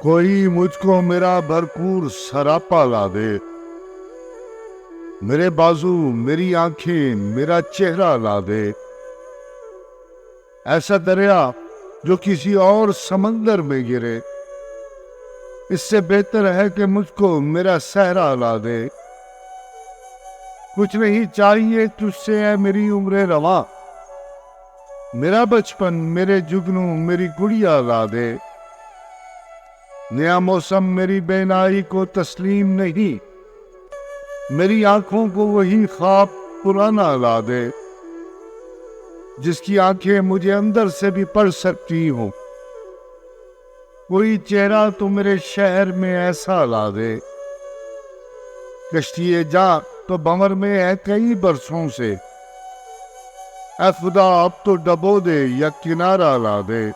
कोई मुझको मेरा भरपूर सरापा ला दे, मेरे बाजू, मेरी आंखें, मेरा चेहरा ला दे। ऐसा दरिया जो किसी और समंदर में गिरे, इससे बेहतर है कि मुझको मेरा सहरा ला दे। कुछ नहीं चाहिए तुझसे है मेरी उम्र रवा, मेरा बचपन, मेरे जुगनू, मेरी गुड़िया ला दे। नया मौसम मेरी बेनाई को तस्लीम नहीं, मेरी आंखों को वही ख्वाब पुराना ला दे, जिसकी आंखें मुझे अंदर से भी पढ़ सकती हो। कोई चेहरा तो मेरे शहर में ऐसा ला दे, कश्ती जा तो भंवर में है कई बरसों से। ऐ खुदा अब तो डबो दे या किनारा ला दे।